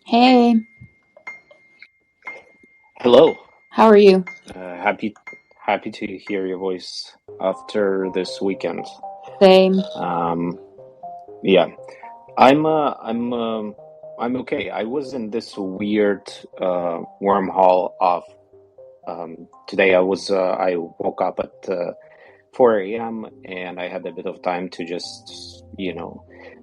Hey, Hello. how are you? Happy to hear your voice after this weekend. Same. Um, yeah, I'm okay. I was in this weird wormhole of today. I woke up at 4 a.m. and I had a bit of time to just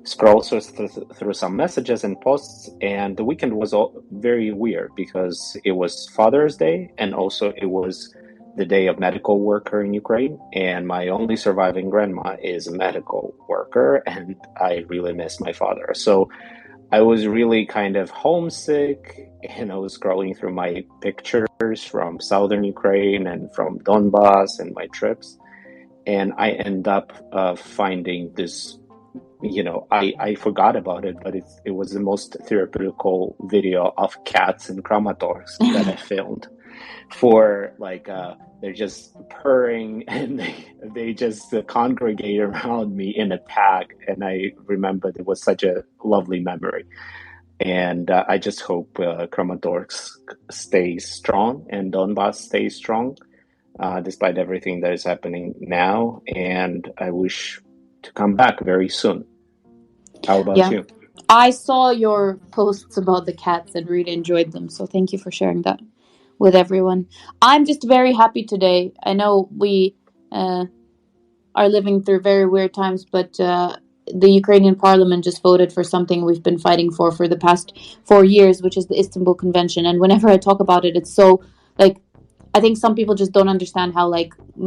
scroll through some messages and posts. And the weekend was all very weird because it was Father's Day and also it was the day of medical worker in Ukraine. And my only surviving grandma is a medical worker, and I really miss my father. So I was really kind of homesick, and I was scrolling through my pictures from southern Ukraine and from Donbass and my trips, and I end up finding this. I forgot about it, but it was the most therapeutical video of cats in Kramatorsk that I filmed for they're just purring and they just congregate around me in a pack, and I remembered it was such a lovely memory. And I just hope Kramatorsk stays strong and Donbass stays strong despite everything that is happening now. And I wish to come back very soon. How about Yeah, you? I saw your posts about the cats and really enjoyed them, so thank you for sharing that with everyone. I'm just very happy today. I know we uh, are living through very weird times, but the Ukrainian parliament just voted for something we've been fighting for the past 4 years, which is the Istanbul Convention. And whenever I talk about it, it's so like I think some people just don't understand how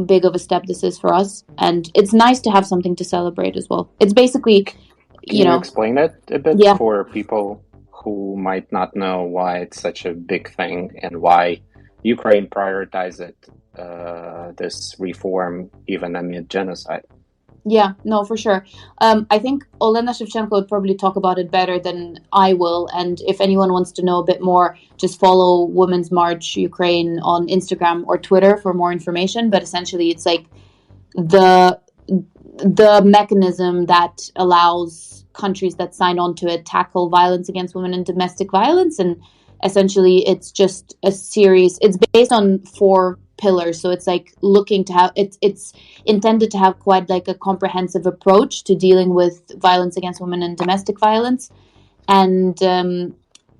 big of a step this is for us, and it's nice to have something to celebrate as well. It's basically, Can you you know, explain it a bit yeah, for people who might not know why it's such a big thing and why Ukraine prioritized it, this reform even amid genocide? yeah, no, for sure. I think Olena Shevchenko would probably talk about it better than I will. And if anyone wants to know a bit more, just follow Women's March Ukraine on Instagram or Twitter for more information. But essentially, it's like the the mechanism that allows countries that sign on to it tackle violence against women and domestic violence. And essentially, it's just a series. It's based on four pillars, so it's like looking to have it's intended to have quite like a comprehensive approach to dealing with violence against women and domestic violence. And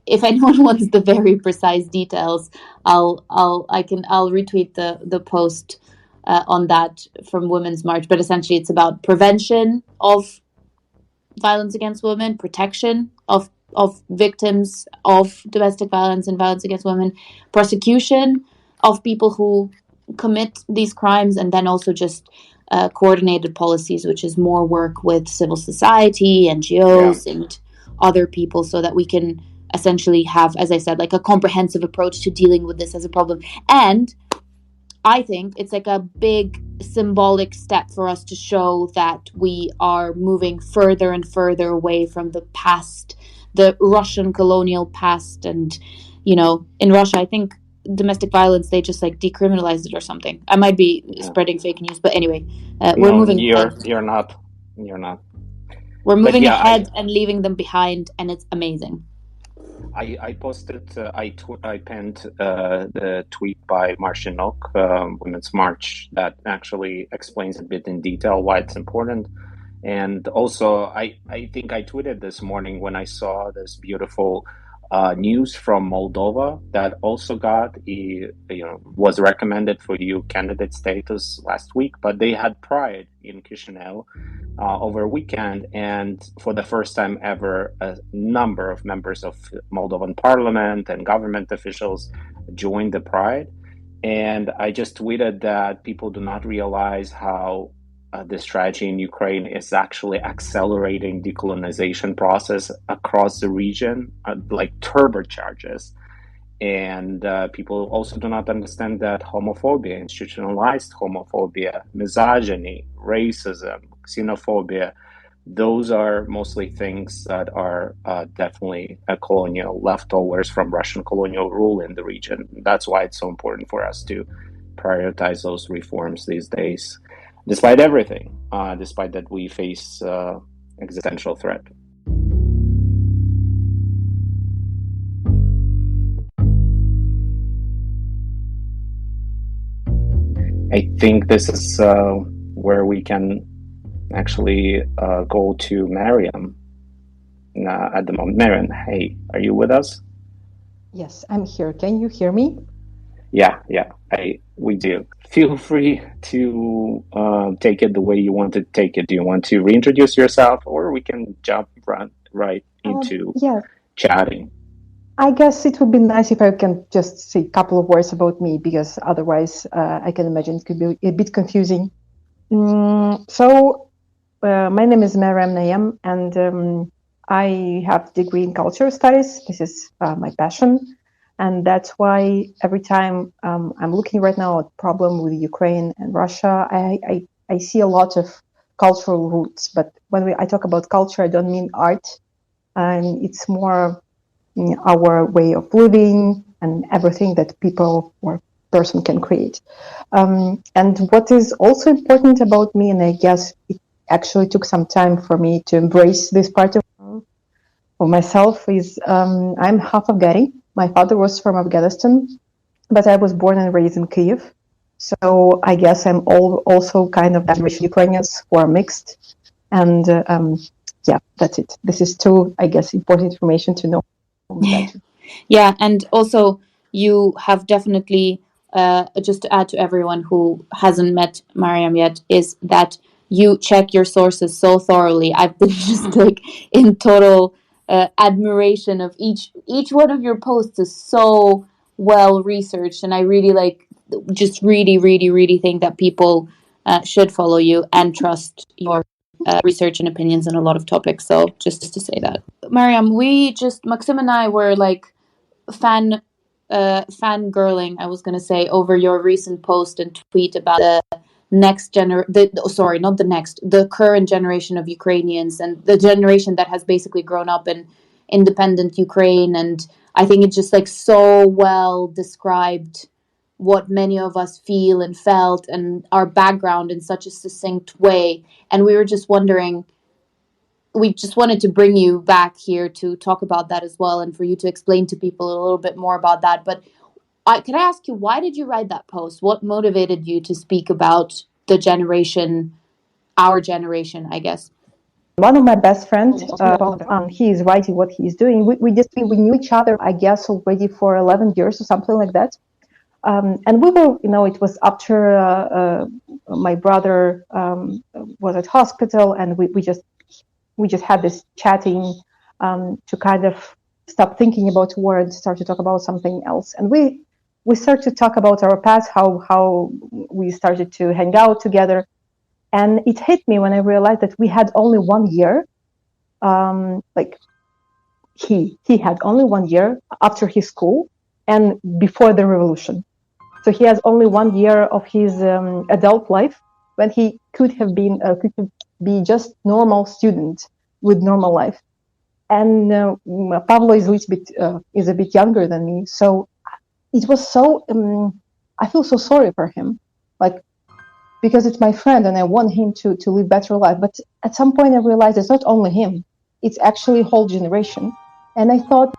if anyone wants the very precise details, I'll retweet the post on that from Women's March. But essentially, it's about prevention of violence against women, protection of victims of domestic violence and violence against women, prosecution of people who commit these crimes, and then also just coordinated policies, which is more work with civil society, Yeah. NGOs, and other people, so that we can essentially have, as I said, like a comprehensive approach to dealing with this as a problem. And I think it's like a big symbolic step for us to show that we are moving further and further away from the past, the Russian colonial past. And, in Russia, I think domestic violence, they just like decriminalized it or something. I might be Yeah. spreading fake news, but anyway, we're No, moving ahead. you're not. You're not. We're But moving yeah, I ahead and leaving them behind, and it's amazing. I posted, I pinned the tweet by Marcinok, Women's March, that actually explains a bit in detail why it's important. And also, I think I tweeted this morning when I saw this beautiful news from Moldova that also was recommended for EU candidate status last week, but they had Pride in Chisinau over a weekend, and for the first time ever, a number of members of Moldovan parliament and government officials joined the Pride. And I just tweeted that people do not realize how this tragedy in Ukraine is actually accelerating decolonization process across the region, like turbocharges. And people also do not understand that homophobia, institutionalized homophobia, misogyny, racism, xenophobia, those are mostly things that are definitely colonial leftovers from Russian colonial rule in the region. That's why it's so important for us to prioritize those reforms these days, despite everything, despite that we face, existential threat. I think this is where we can actually go to Mariam at the moment. Mariam, hey, are you with us? Yes, I'm here. Can you hear me? Yeah, we do. Feel free to take it the way you want to take it. Do you want to reintroduce yourself, or we can jump right into Yes, chatting? I guess it would be nice if I can just say a couple of words about me, because otherwise I can imagine it could be a bit confusing. My name is Mariam, and I have a degree in cultural studies. This is my passion. And that's why every time I'm looking right now at problem with Ukraine and Russia, I see a lot of cultural roots. But when I talk about culture, I don't mean art. It's more our way of living and everything that people or person can create. And what is also important about me, and I guess it actually took some time for me to embrace this part of myself, is I'm half Afghani. My father was from Afghanistan, but I was born and raised in Kyiv. So I guess I'm also kind of generation Ukrainians who are mixed. And yeah, that's it. This is two, I guess, important information to know better. Yeah, and also you have definitely, just to add to everyone who hasn't met Mariam yet, is that you check your sources so thoroughly. I've been just like in total admiration of each one of your posts is so well researched, and I really like, just really think that people should follow you and trust your research and opinions on a lot of topics. So just to say that, Mariam, Maksym and I were like fan fangirling, I was gonna say, over your recent post and tweet about the current generation of Ukrainians, and the generation that has basically grown up in independent Ukraine. And I think it just like so well described what many of us feel and felt and our background in such a succinct way. And we just wanted to bring you back here to talk about that as well, and for you to explain to people a little bit more about that. But can I ask you, why did you write that post? What motivated you to speak about the generation, our generation, I guess? One of my best friends, he is writing what he is doing. We knew each other, I guess, already for 11 years or something like that. And we were, it was after my brother was at hospital, and we just had this chatting to kind of stop thinking about war and start to talk about something else. And we started to talk about our past, how we started to hang out together. And it hit me when I realized that we had only 1 year. Like he had only 1 year after his school and before the revolution. So he has only 1 year of his adult life when he could be just normal student with normal life. And Pablo is a bit younger than me, so it was so. I feel so sorry for him, like, because it's my friend and I want him to live better life. But at some point I realized it's not only him; it's actually a whole generation. And I thought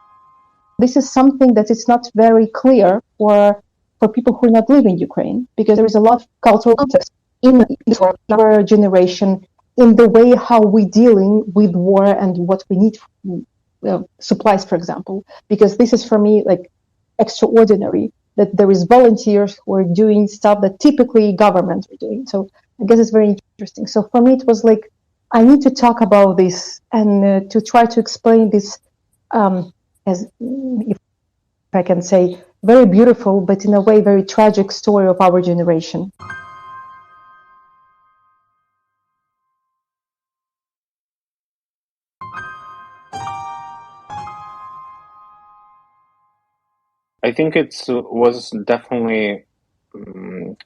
this is something that is not very clear for people who are not living in Ukraine, because there is a lot of cultural context in our generation, in the way how we're dealing with war and what we need, supplies, for example. Because this is for me like extraordinary, that there is volunteers who are doing stuff that typically governments are doing. So I guess it's very interesting. So for me, it was like, I need to talk about this and to try to explain this as, if I can say, very beautiful, but in a way very tragic story of our generation. I think it was definitely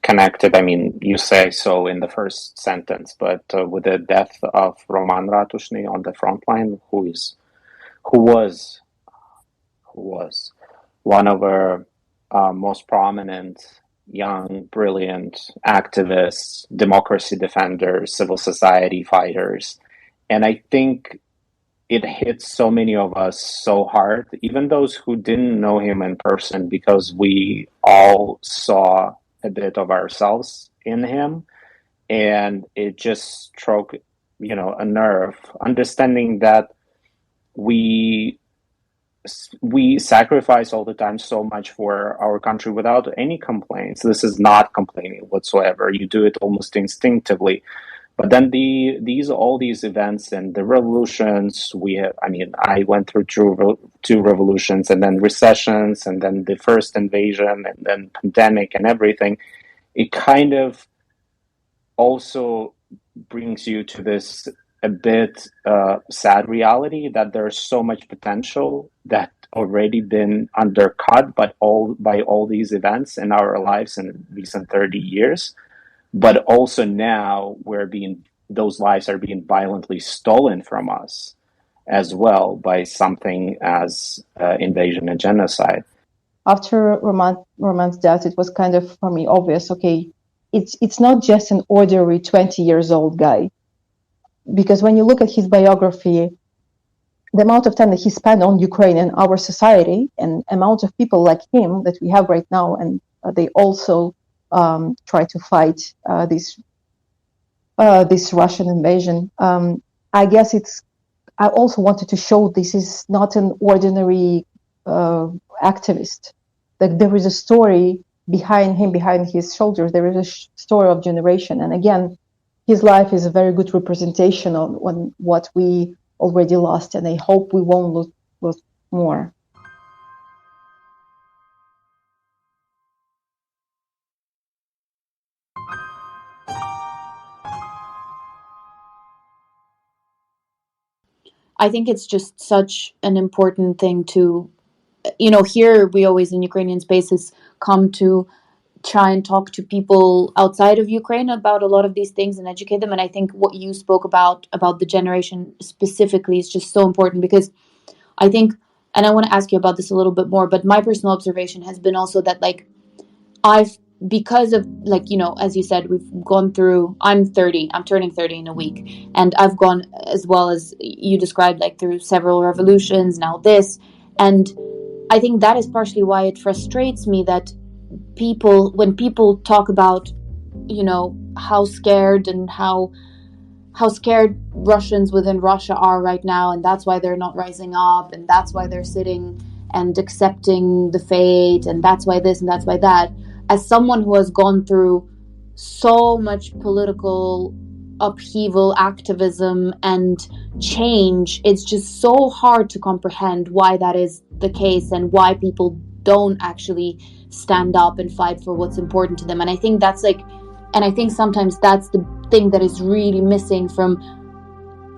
connected. I mean, you say so in the first sentence, but with the death of Roman Ratushny on the front line, who was one of our most prominent young, brilliant activists, democracy defenders, civil society fighters. And I think it hit so many of us so hard, even those who didn't know him in person, because we all saw a bit of ourselves in him, and it just struck, a nerve. Understanding that we sacrifice all the time so much for our country without any complaints. This is not complaining whatsoever. You do it almost instinctively. But then all these events and the revolutions we have. I mean, I went through two revolutions, and then recessions, and then the first invasion, and then pandemic, and everything. It kind of also brings you to this a bit sad reality that there's so much potential that already been undercut by all these events in our lives in recent 30 years. But also now those lives are being violently stolen from us as well by something as invasion and genocide. After Roman's death, it was kind of, for me, obvious, okay, it's not just an ordinary 20 years old guy. Because when you look at his biography, the amount of time that he spent on Ukraine and our society, and amount of people like him that we have right now, and they also try to fight this Russian invasion. I guess I also wanted to show this is not an ordinary activist. That there is a story behind him, behind his shoulders. There is a story of generation, and again, his life is a very good representation on what we already lost, and I hope we won't lose more. I think it's just such an important thing to, here we always in Ukrainian spaces come to try and talk to people outside of Ukraine about a lot of these things and educate them. And I think what you spoke about the generation specifically is just so important, because I think, and I want to ask you about this a little bit more, but my personal observation has been also that, like, because of, like, as you said, we've gone through, I'm turning 30 in a week, and I've gone, as well as you described, like, through several revolutions, now this, and I think that is partially why it frustrates me that when people talk about, how scared and how scared Russians within Russia are right now, and that's why they're not rising up, and that's why they're sitting and accepting the fate, and that's why this and that's why that. As someone who has gone through so much political upheaval, activism, and change, it's just so hard to comprehend why that is the case and why people don't actually stand up and fight for what's important to them. And I think sometimes that's the thing that is really missing from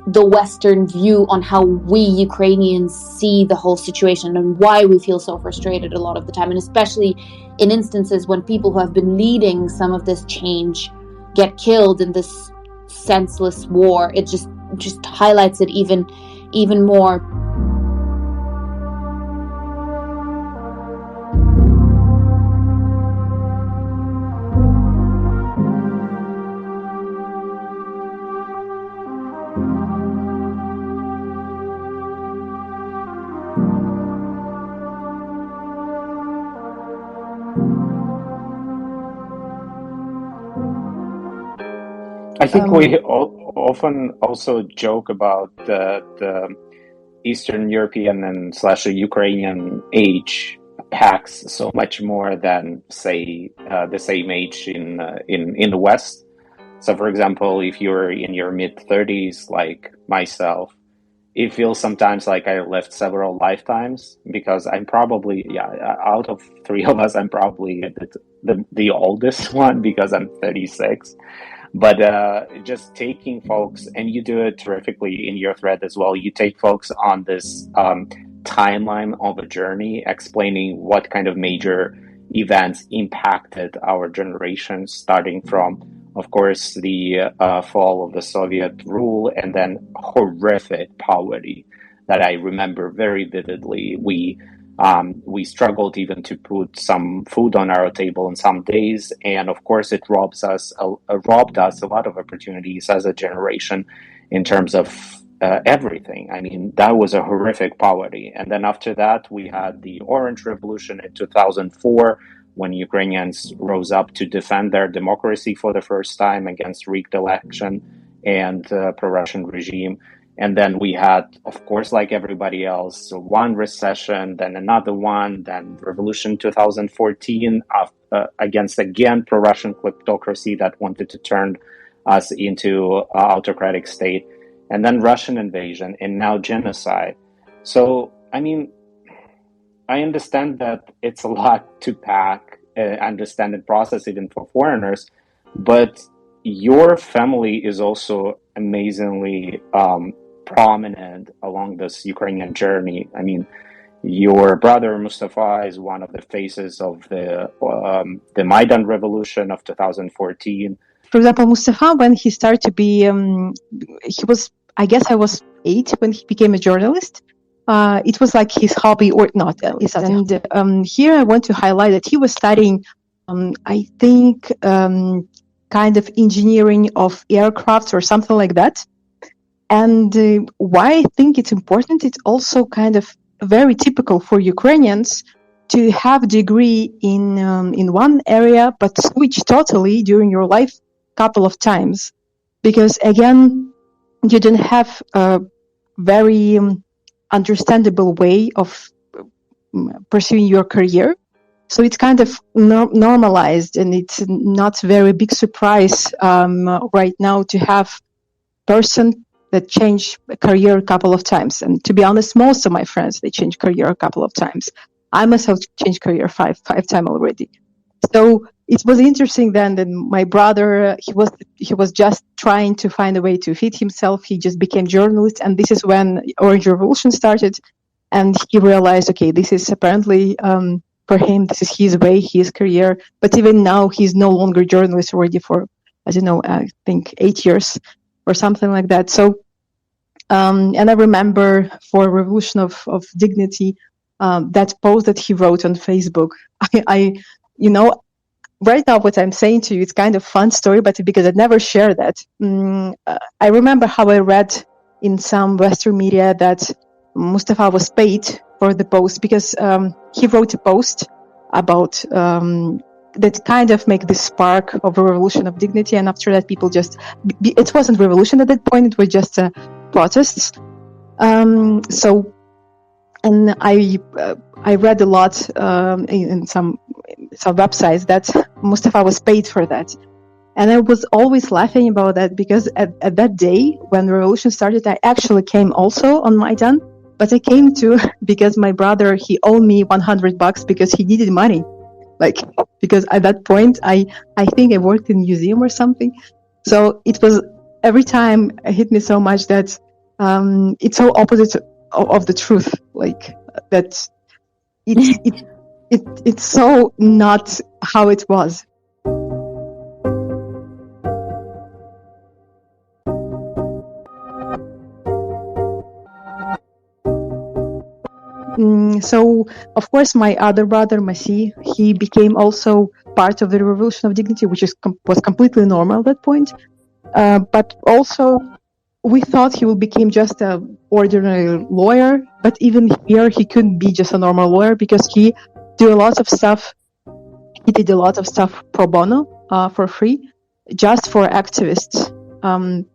the Western view on how we Ukrainians see the whole situation, and why we feel so frustrated a lot of the time, and especially in instances when people who have been leading some of this change get killed in this senseless war. It just highlights it even more. I think we often also joke about the Eastern European and / Ukrainian age packs so much more than, say, the same age in the West. So, for example, if you're in your mid-30s, like myself, it feels sometimes like I lived several lifetimes, because I'm probably, out of three of us, I'm probably the oldest one, because I'm 36. But just taking folks, and you do it terrifically in your thread as well, you take folks on this timeline of a journey, explaining what kind of major events impacted our generation, starting from, of course, the fall of the Soviet rule, and then horrific poverty that I remember very vividly. We struggled even to put some food on our table in some days, and of course, it robbed us a lot of opportunities as a generation in terms of everything. I mean, that was a horrific poverty. And then after that, we had the Orange Revolution in 2004, when Ukrainians rose up to defend their democracy for the first time against rigged election and pro-Russian regime. And then we had, of course, like everybody else, one recession, then another one, then Revolution 2014 against, again, pro-Russian kleptocracy that wanted to turn us into an autocratic state, and then Russian invasion, and now genocide. So, I mean, I understand that it's a lot to pack, understand and process even for foreigners, but your family is also amazingly prominent along this Ukrainian journey. I mean, your brother Mustafa is one of the faces of the Maidan revolution of 2014. For example, Mustafa, when he started to be, he was, I guess I was 8 when he became a journalist. It was like his hobby or not. And here I want to highlight that he was studying, I think, kind of engineering of aircrafts or something like that. And why I think it's important, it's also kind of very typical for Ukrainians to have a degree in one area, but switch totally during your life couple of times. Because again, you don't have a very understandable way of pursuing your career. So it's kind of normalized, and it's not a very big surprise right now to have person that change career a couple of times. And to be honest, most of my friends, they change career a couple of times. I myself changed career five times already. So it was interesting then that my brother, he was just trying to find a way to feed himself. He just became journalist, and this is when Orange Revolution started. And he realized, okay, this is apparently for him, this is his way, his career. But even now, he's no longer journalist already for, I don't know, I think 8 years or something like that. So, and I remember for Revolution of Dignity, that post that he wrote on Facebook, I you know, right now what I'm saying to you, it's kind of fun story, but because I never share that. I remember how I read in some Western media that Mustafa was paid for the post because he wrote a post about that kind of make this spark of a revolution of dignity, and after that people just, it wasn't revolution at that point, it was just protests. So, and I read a lot in some websites that Mustafa was paid for that. And I was always laughing about that because at that day when the revolution started, I actually came also on Maidan, but I came to because my brother, he owed me $100 because he needed money. Like, because at that point, I think I worked in a museum or something. So it was, every time it hit me so much that it's so opposite of the truth. Like, that it's so not how it was. So, of course, my other brother, Masi, he became also part of the Revolution of Dignity, which was completely normal at that point. But also, we thought he would become just an ordinary lawyer. But even here, he couldn't be just a normal lawyer because he did a lot of stuff. He did a lot of stuff pro bono, for free, just for activists.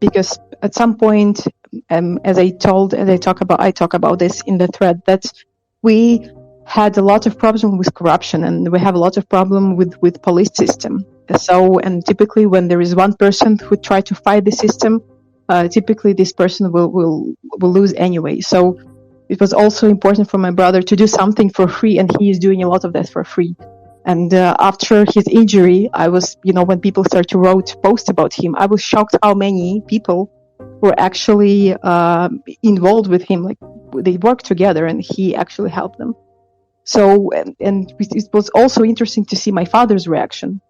Because at some point, as I talk about this in the thread, that we had a lot of problems with corruption, and we have a lot of problem with police system. So, and typically when there is one person who try to fight the system, typically this person will lose anyway. So it was also important for my brother to do something for free, and he is doing a lot of that for free. And after his injury, I was, when people started to write posts about him, I was shocked how many people were actually involved with him. Like, they worked together and he actually helped them. So, and it was also interesting to see my father's reaction,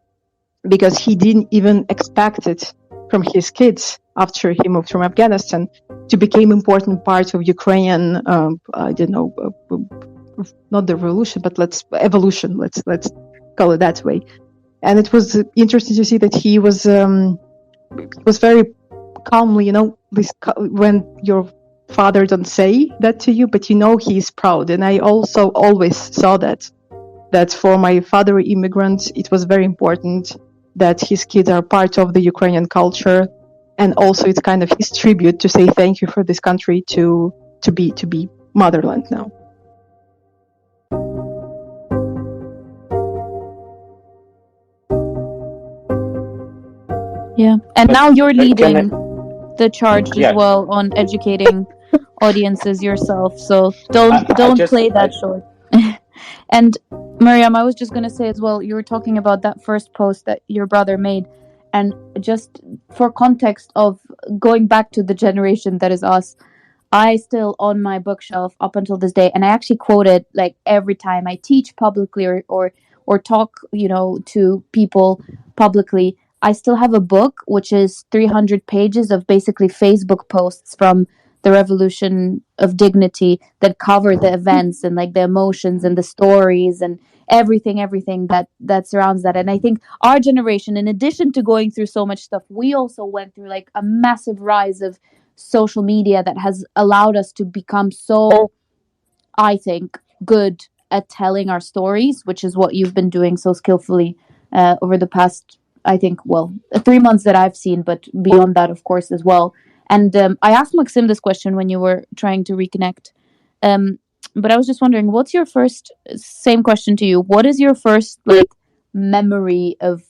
because he didn't even expect it from his kids after he moved from Afghanistan to become important part of Ukrainian, not the revolution, but evolution. Let's call it that way. And it was interesting to see that he was very calmly, when your father don't say that to you, but he is proud. And I also always saw that that for my father immigrant, it was very important that his kids are part of the Ukrainian culture, and also it's kind of his tribute to say thank you for this country to be motherland now. Yeah, and now you're leading the charge as well on educating audiences yourself. So don't play that short. And Mariam, I was just going to say as well, you were talking about that first post that your brother made, and just for context of going back to the generation that is us, I still on my bookshelf up until this day, and I actually quote it like every time I teach publicly or talk, to people publicly. I still have a book which is 300 pages of basically Facebook posts from the Revolution of Dignity that cover the events and like the emotions and the stories and everything that surrounds that. And I think our generation, in addition to going through so much stuff, we also went through like a massive rise of social media that has allowed us to become so, I think, good at telling our stories, which is what you've been doing so skillfully over the past, I think, 3 months that I've seen, but beyond that, of course, as well. And I asked Maksym this question when you were trying to reconnect. But I was just wondering, what's your first, same question to you, what is your first like memory of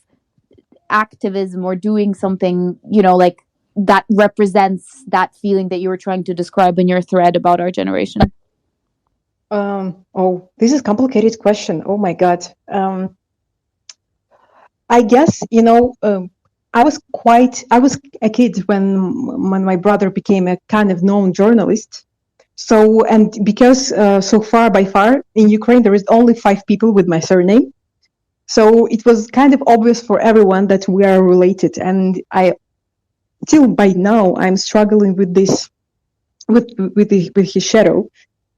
activism or doing something, like that represents that feeling that you were trying to describe in your thread about our generation? This is a complicated question. Oh my God. I guess, I was a kid when my brother became a kind of known journalist. So, and because so far by far in Ukraine, there is only 5 people with my surname. So it was kind of obvious for everyone that we are related. And till by now, I'm struggling with this, with his shadow.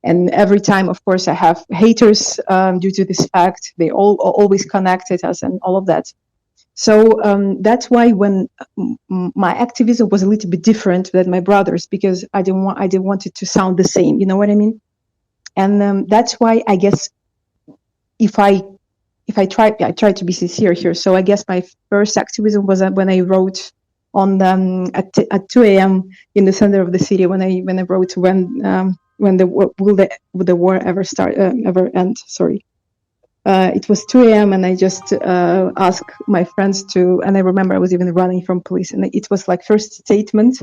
And every time, of course, I have haters due to this fact. They always connected us and all of that. So that's why when my activism was a little bit different than my brother's, because I didn't want it to sound the same. You know what I mean? And that's why I guess if I try to be sincere here. So I guess my first activism was when I wrote on at 2 a.m. in the center of the city when I wrote when will the war ever end? Sorry. It was 2 a.m. and I just asked my friends to, and I remember I was even running from police, and it was like first statement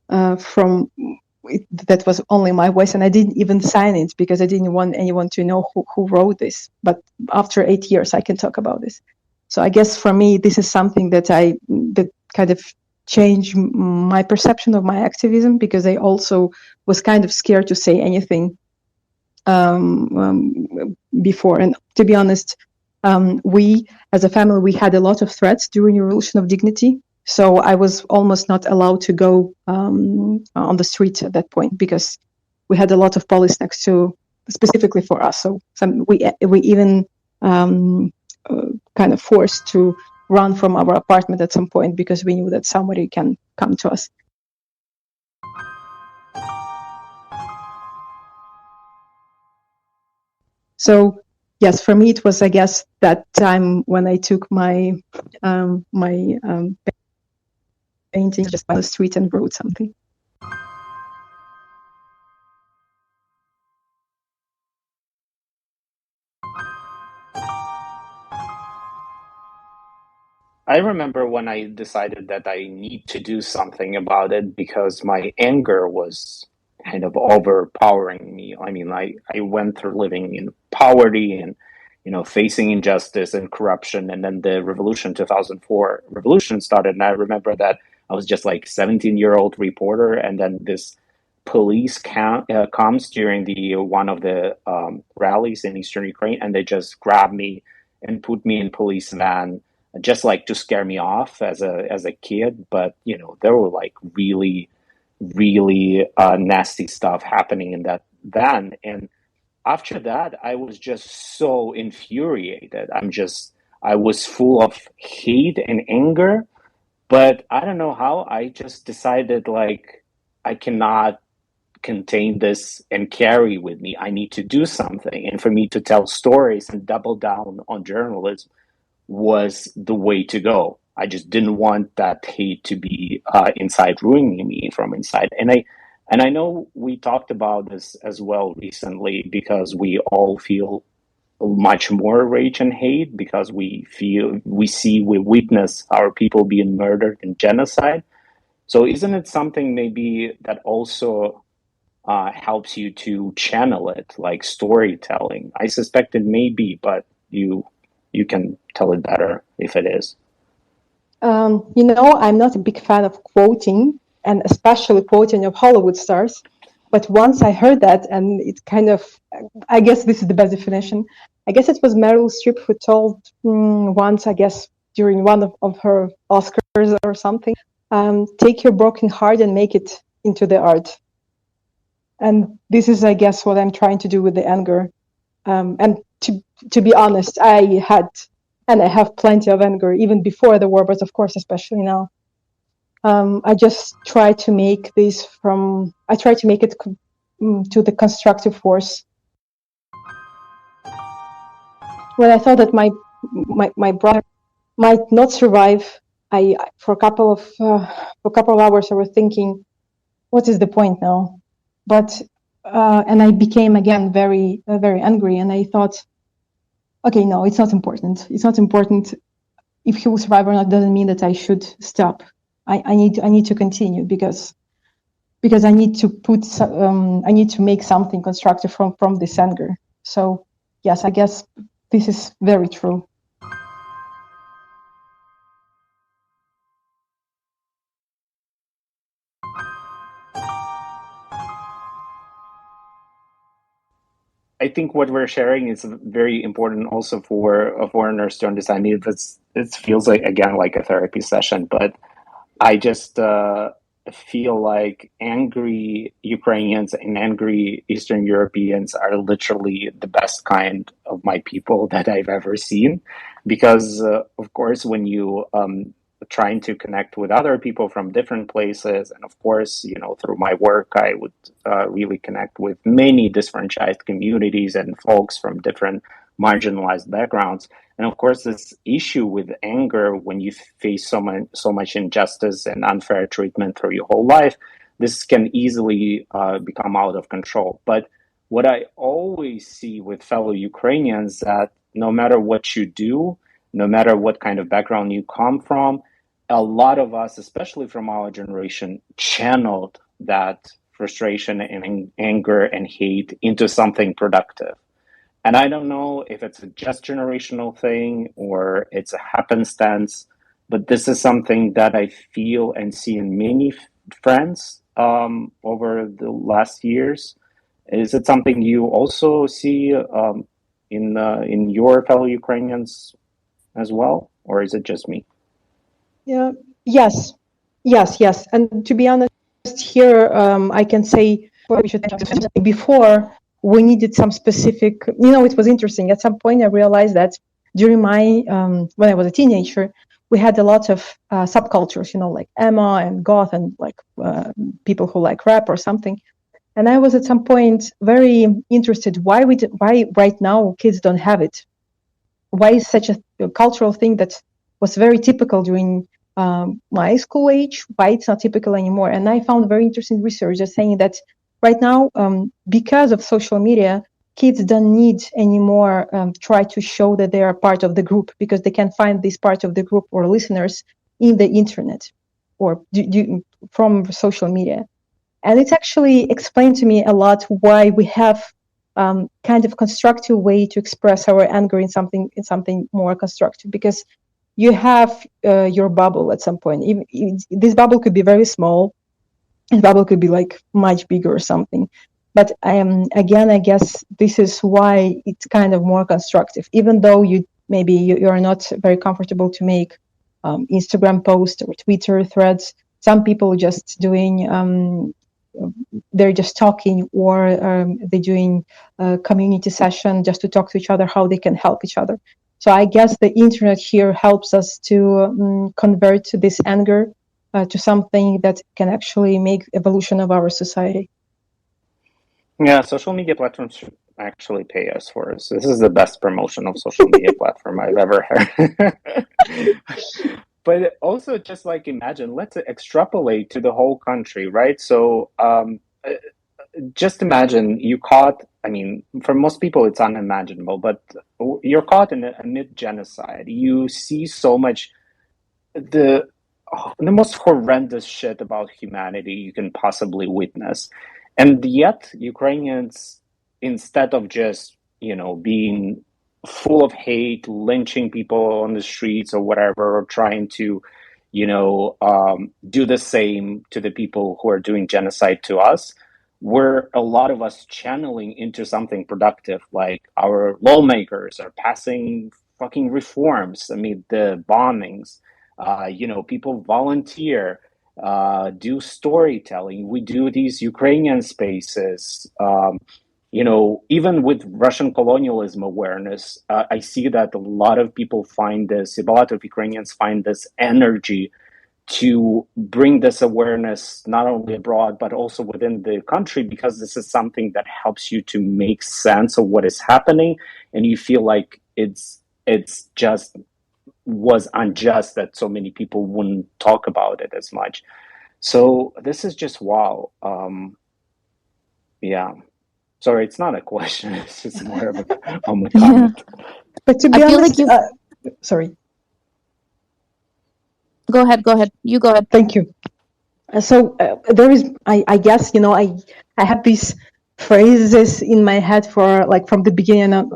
that was only my voice, and I didn't even sign it because I didn't want anyone to know who wrote this. But after 8 years, I can talk about this. So I guess for me, this is something that kind of changed my perception of my activism, because I also was kind of scared to say anything before. And to be honest, we as a family, we had a lot of threats during the Revolution of Dignity. So I was almost not allowed to go on the street at that point, because we had a lot of police next to, specifically for us. So we even kind of forced to run from our apartment at some point because we knew that somebody can come to us. So yes, for me it was, I guess, that time when I took my painting just on the street and wrote something. I remember when I decided that I need to do something about it because my anger was kind of overpowering me. I mean, I went through living in poverty and, facing injustice and corruption. And then the revolution, 2004 revolution started. And I remember that I was just like 17-year-old reporter. And then this police comes during one of the rallies in Eastern Ukraine, and they just grab me and put me in police van, just like to scare me off as a kid. But there were like really nasty stuff happening in that van. And after that, I was just so infuriated. I was full of hate and anger, but I don't know how. I just decided like I cannot contain this and carry with me. I need to do something. And for me to tell stories and double down on journalism was the way to go. I just didn't want that hate to be inside, ruining me from inside. And I know we talked about this as well recently, because we all feel much more rage and hate, because we witness our people being murdered in genocide. So isn't it something maybe that also helps you to channel it, like storytelling? I suspect it may be, but you can tell it better if it is. I'm not a big fan of quoting, and especially quoting of Hollywood stars. But once I heard that, and it kind of, I guess this is the best definition. I guess it was Meryl Streep who told once, I guess, during one of her Oscars or something, take your broken heart and make it into the art. And this is, I guess, what I'm trying to do with the anger. And to be honest, I have plenty of anger even before the war, but of course, especially now. I just try to make it to the constructive force. When I thought that my brother might not survive, for a couple of hours I was thinking, what is the point now? But and I became again very very angry, and I thought, okay, no, it's not important. It's not important if he will survive or not. Doesn't mean that I should stop. I need to continue because I need to make something constructive from this anger. So yes, I guess this is very true. I think what we're sharing is very important also for foreigners to understand. It feels like, again, like a therapy session, but I just feel like angry Ukrainians and angry Eastern Europeans are literally the best kind of my people that I've ever seen. Because, of course, when you trying to connect with other people from different places, and of course, through my work, I would really connect with many disfranchised communities and folks from different marginalized backgrounds. And of course, this issue with anger, when you face so much injustice and unfair treatment through your whole life, this can easily become out of control. But what I always see with fellow Ukrainians, that no matter what you do, no matter what kind of background you come from, a lot of us, especially from our generation, channeled that frustration and anger and hate into something productive. And I don't know if it's a just generational thing or it's a happenstance, but this is something that I feel and see in many friends over the last years. Is it something you also see in your fellow Ukrainians as well, or is it just me? Yeah. Yes. And to be honest, here I can say before we needed some specific. It was interesting. At some point, I realized that during my when I was a teenager, we had a lot of subcultures. Like emo and goth and like people who like rap or something. And I was at some point very interested. Why right now kids don't have it? Why is such a cultural thing that was very typical during my school age, why it's not typical anymore? And I found very interesting research saying that right now, because of social media, kids don't need anymore try to show that they are part of the group, because they can find this part of the group or listeners in the internet or from social media. And it's actually explained to me a lot why we have kind of constructive way to express our anger in something more constructive, because you have your bubble at some point. This bubble could be very small, and bubble could be like much bigger or something. But again, I guess this is why it's kind of more constructive, even though you are not very comfortable to make Instagram posts or Twitter threads. Some people just doing they're just talking, or they're doing a community session just to talk to each other, how they can help each other. So I guess the internet here helps us to convert this anger to something that can actually make evolution of our society. Yeah, social media platforms should actually pay us for this. This is the best promotion of social media platform I've ever heard. But also, just like imagine, let's extrapolate to the whole country, right? So, just imagine you caught, I mean, for most people it's unimaginable, but you're caught in a mid genocide. You see so much the the most horrendous shit about humanity you can possibly witness. And yet, Ukrainians, instead of just, being full of hate, lynching people on the streets or whatever, or trying to, do the same to the people who are doing genocide to us, where a lot of us channeling into something productive, like our lawmakers are passing fucking reforms amid the bombings. People volunteer, do storytelling. We do these Ukrainian spaces. Even with Russian colonialism awareness, I see that a lot of people a lot of Ukrainians find this energy to bring this awareness not only abroad but also within the country, because this is something that helps you to make sense of what is happening, and you feel like it's just was unjust that so many people wouldn't talk about it as much. So this is just wow. Yeah. Sorry, it's not a question. It's just more of a comment. Yeah. But to be I feel honest, like sorry. Go ahead. You go ahead. Thank you. So there is, I guess, I have these phrases in my head for like from the beginning of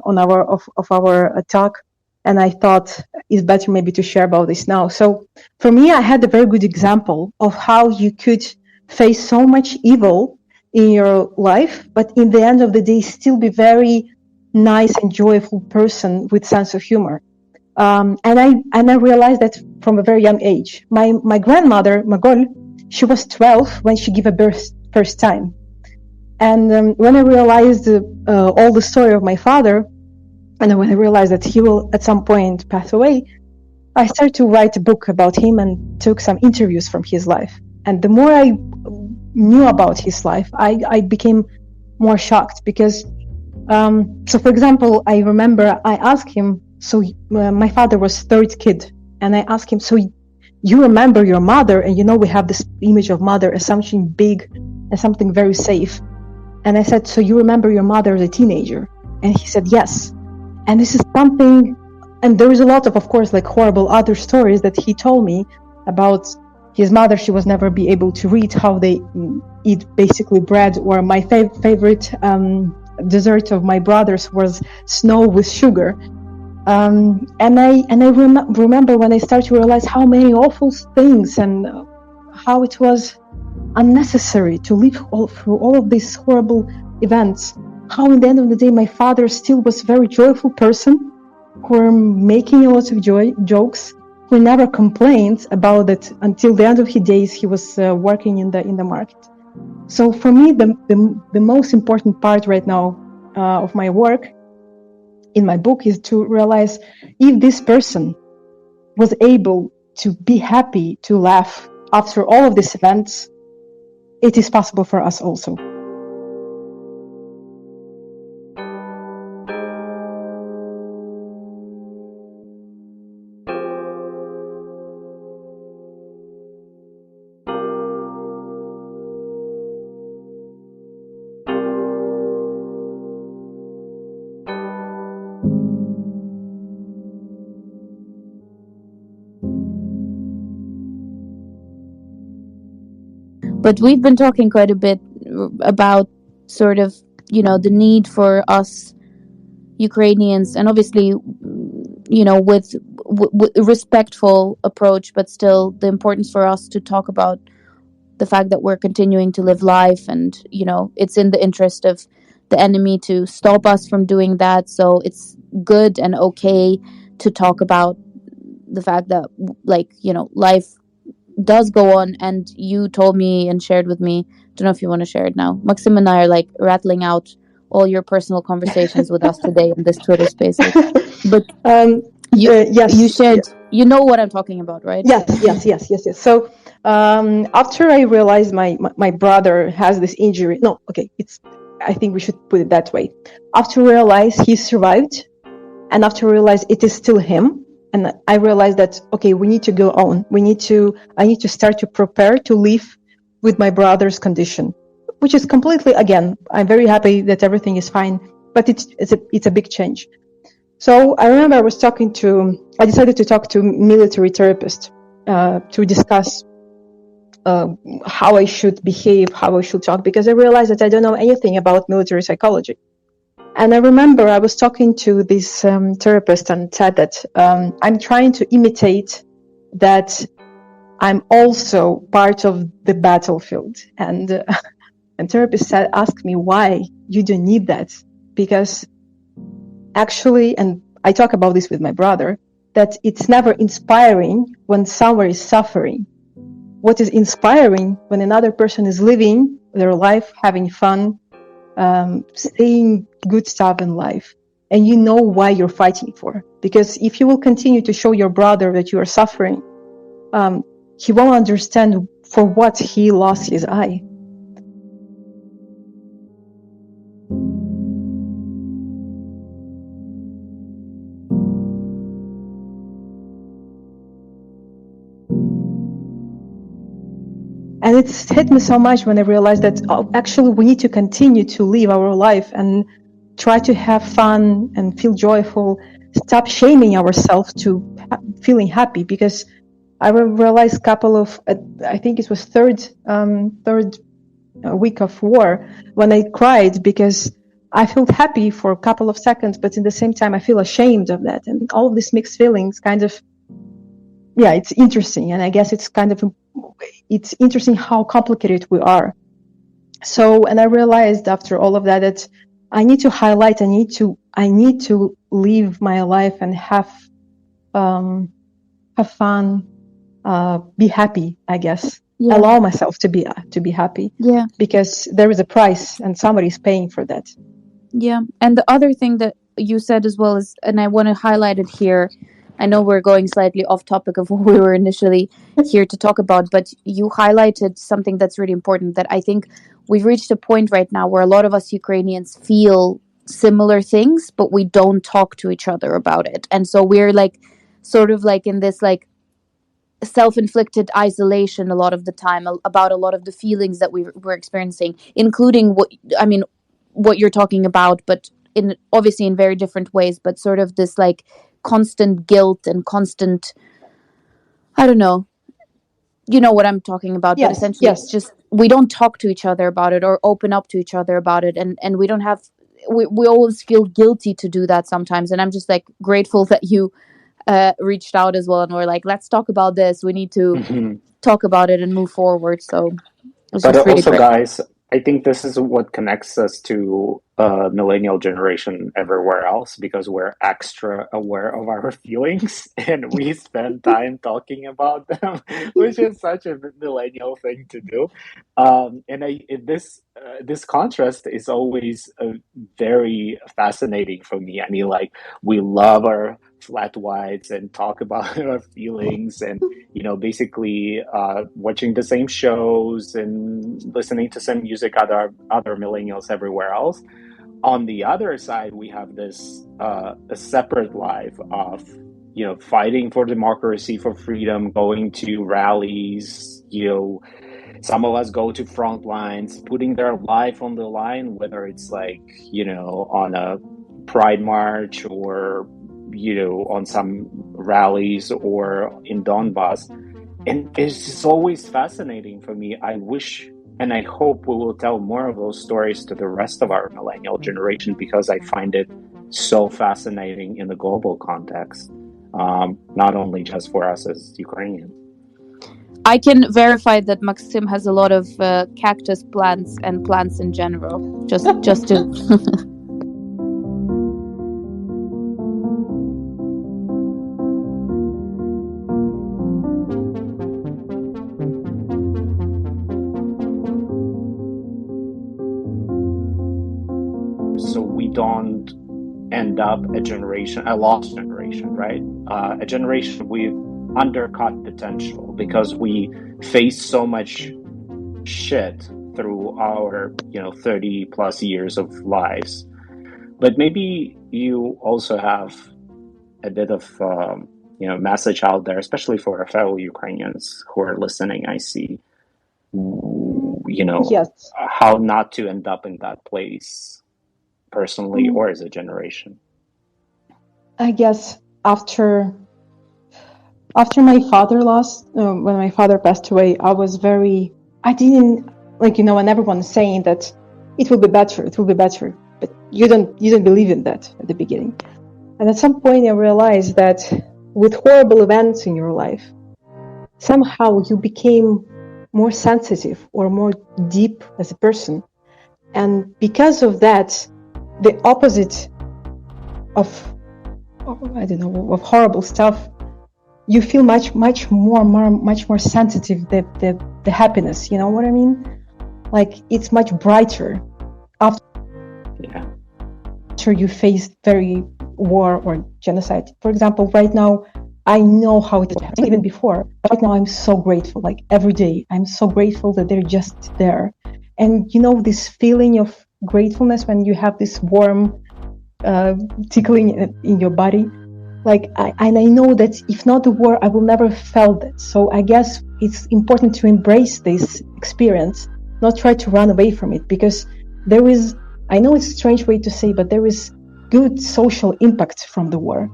our talk, and I thought it's better maybe to share about this now. So for me, I had a very good example of how you could face so much evil in your life, but in the end of the day, still be very nice and joyful person with sense of humor. And I realized that from a very young age. My grandmother, Magol, she was 12 when she gave a birth first time. And when I realized all the story of my father, and when I realized that he will at some point pass away, I started to write a book about him and took some interviews from his life. And the more I knew about his life, I became more shocked because, so for example, I remember I asked him, so my father was third kid, and I asked him, so you remember your mother? And we have this image of mother as something big and something very safe. And I said, so you remember your mother as a teenager? And he said, yes. And this is something, and there is a lot of course, like horrible other stories that he told me about his mother. She was never be able to read, how they eat basically bread, or my favorite dessert of my brothers was snow with sugar. And I remember when I started to realize how many awful things and how it was unnecessary to live through all of these horrible events. How in the end of the day, my father still was a very joyful person who were making a lot of jokes, who never complained about it until the end of his days. He was working in the market. So for me, the most important part right now of my work in my book is to realize if this person was able to be happy, to laugh after all of these events, it is possible for us also. But we've been talking quite a bit about sort of, the need for us Ukrainians, and obviously, with respectful approach, but still the importance for us to talk about the fact that we're continuing to live life, and, it's in the interest of the enemy to stop us from doing that. So it's good and okay to talk about the fact that, life does go on. And you told me and shared with me, don't know if you want to share it now, Maksym and I are like rattling out all your personal conversations with us today in this Twitter space. But yes, you shared, you know what I'm talking about, right? Yes. So after I realized my brother has this injury, it's I think we should put it that way. After I realized he survived, and after I realized it is still him, and I realized that, okay, we need to go on. I need to start to prepare to live with my brother's condition, which is completely, again, I'm very happy that everything is fine, but it's a big change. So I remember I decided to talk to military therapist to discuss how I should behave, how I should talk, because I realized that I don't know anything about military psychology. And I remember I was talking to this therapist and said that I'm trying to imitate that I'm also part of the battlefield. And therapist asked me why you don't need that, because actually, and I talk about this with my brother, that it's never inspiring when someone is suffering. What is inspiring when another person is living their life, having fun, saying good stuff in life, and you know why you're fighting for. Because if you will continue to show your brother that you are suffering, he won't understand for what he lost his eye. And it hit me so much when I realized that actually we need to continue to live our life and try to have fun and feel joyful, stop shaming ourselves to feeling happy. Because I realized I think it was third week of war when I cried because I felt happy for a couple of seconds, but in the same time I feel ashamed of that. And all of these mixed feelings it's interesting. And I guess it's interesting how complicated we are. So, and I realized after all of that I need to highlight, I need to live my life and have fun, be happy, I guess. Yeah. Allow myself to be happy. Yeah. Because there is a price and somebody's paying for that. Yeah. And the other thing that you said as well is, and I want to highlight it here, I know we're going slightly off topic of what we were initially here to talk about, but you highlighted something that's really important, that I think we've reached a point right now where a lot of us Ukrainians feel similar things, but we don't talk to each other about it. And so we're sort of in this self-inflicted isolation a lot of the time about a lot of the feelings that we're experiencing, including what you're talking about, but obviously in very different ways, but sort of this constant guilt and constant, I don't know, you know what I'm talking about. Yes, but essentially yes. It's just we don't talk to each other about it or open up to each other about it, and we don't have we always feel guilty to do that sometimes. And I'm just grateful that you reached out as well and were let's talk about this, we need to talk about it and move forward. So it's but just really also great. Guys, I think this is what connects us to millennial generation everywhere else, because we're extra aware of our feelings and we spend time talking about them, which is such a millennial thing to do. This contrast is always very fascinating for me. I mean, we love our flat whites and talk about our feelings, and basically watching the same shows and listening to some music other millennials everywhere else. On the other side, we have this a separate life of fighting for democracy, for freedom, going to rallies. Some of us go to front lines, putting their life on the line, whether it's on a pride march or on some rallies or in Donbass. And it's just always fascinating for me. I wish and I hope we will tell more of those stories to the rest of our millennial generation, because I find it so fascinating in the global context, not only just for us as Ukrainians. I can verify that Maksym has a lot of cactus plants and plants in general. Just to. So we don't end up a lost generation, right? A generation with undercut potential, because we face so much shit through our 30 plus years of lives. But maybe you also have a bit of message out there, especially for our fellow Ukrainians who are listening. I see, Yes. how not to end up in that place personally or as a generation. I guess after my father when my father passed away, I didn't, and everyone's saying that it will be better, but you don't believe in that at the beginning. And at some point I realized that with horrible events in your life, somehow you became more sensitive or more deep as a person. And because of that, the opposite of horrible stuff, you feel much more sensitive, the happiness, you know what I mean? Like it's much brighter after you face very war or genocide. For example, right now, I know how it is, even before. But right now, I'm so grateful. Like every day, I'm so grateful that they're just there. And this feeling of gratefulness when you have this warm tickling in your body. Like I know that if not the war, I will never felt that. So I guess it's important to embrace this experience, not try to run away from it, because there is, I know it's a strange way to say, but there is good social impact from the war,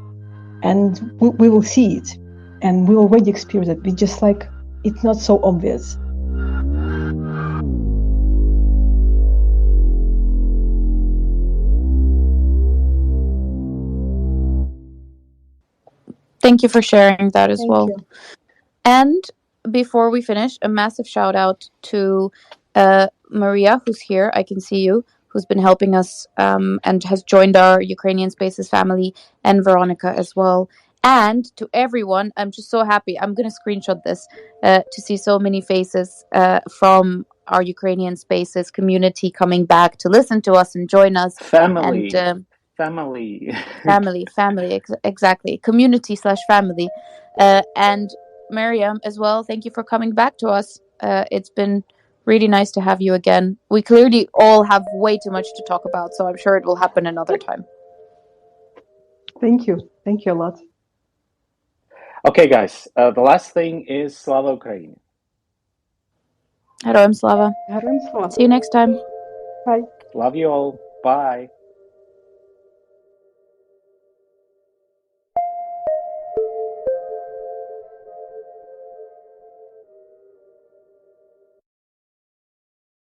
and we will see it, and we already experience it. We just it's not so obvious. Thank you for sharing that as well. Thank you. And before we finish, a massive shout out to Maria, who's here. I can see you, who's been helping us and has joined our Ukrainian Spaces family, and Veronica as well. And to everyone, I'm just so happy. I'm going to screenshot this to see so many faces from our Ukrainian Spaces community coming back to listen to us and join us. Family. And, family, exactly. Community/family. And Mariam as well, thank you for coming back to us. It's been really nice to have you again. We clearly all have way too much to talk about, so I'm sure it will happen another time. Thank you a lot. Okay, guys, the last thing is Slava Ukraini. Heroям slava. Heroям slava. See you next time. Bye. Love you all. Bye.